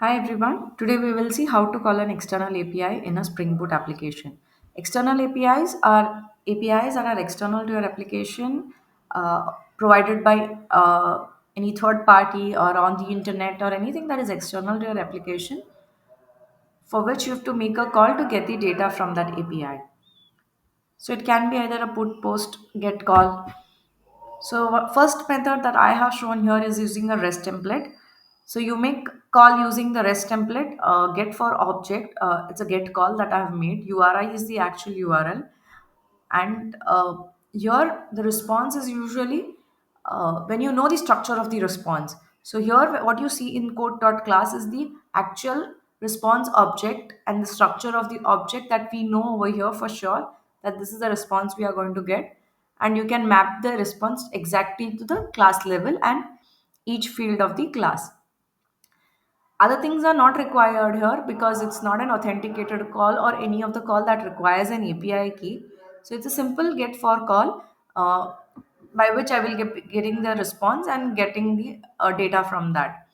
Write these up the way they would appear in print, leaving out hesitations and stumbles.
Hi everyone. Today we will see how to call an external API in a Spring Boot application. External APIs that are external to your application, provided by any third party or on the internet or anything that is external to your application, for which you have to make a call to get the data from that API. So it can be either a put, post, get, call. So first method that I have shown here is using a REST template. So you make call using the REST template, get for object. It's a get call that I have made. URI is the actual URL, and here the response is usually when you know the structure of the response. So here what you see in code.class is the actual response object and the structure of the object that we know over here for sure that this is the response we are going to get, and you can map the response exactly to the class level and each field of the class. Other things are not required here because it's not an authenticated call or any of the call that requires an API key. So it's a simple get for call, by which I will get getting the response and getting the data from that.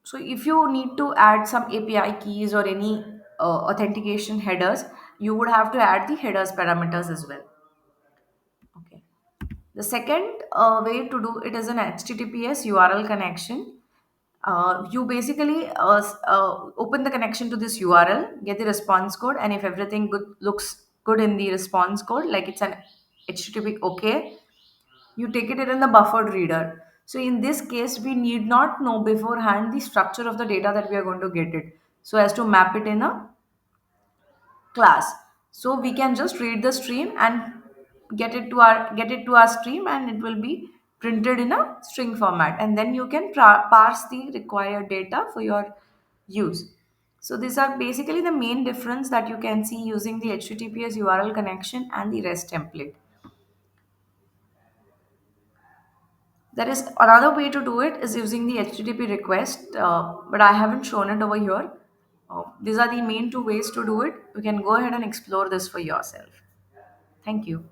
So if you need to add some API keys or any authentication headers, you would have to add the headers parameters as well. Okay. The second way to do it is an HTTPS URL connection. You basically open the connection to this URL, get the response code, and if everything looks good in the response code, like it's an HTTP OK, you take it in the buffered reader. So in this case, we need not know beforehand the structure of the data that we are going to get it, so as to map it in a class. So we can just read the stream and get it to our stream, and it will be printed in a string format, and then you can parse the required data for your use. So these are basically the main difference that you can see using the HTTPS URL connection and the REST template. There is another way to do it is using the HTTP request, but I haven't shown it over here. These are the main two ways to do it. You can go ahead and explore this for yourself. Thank you.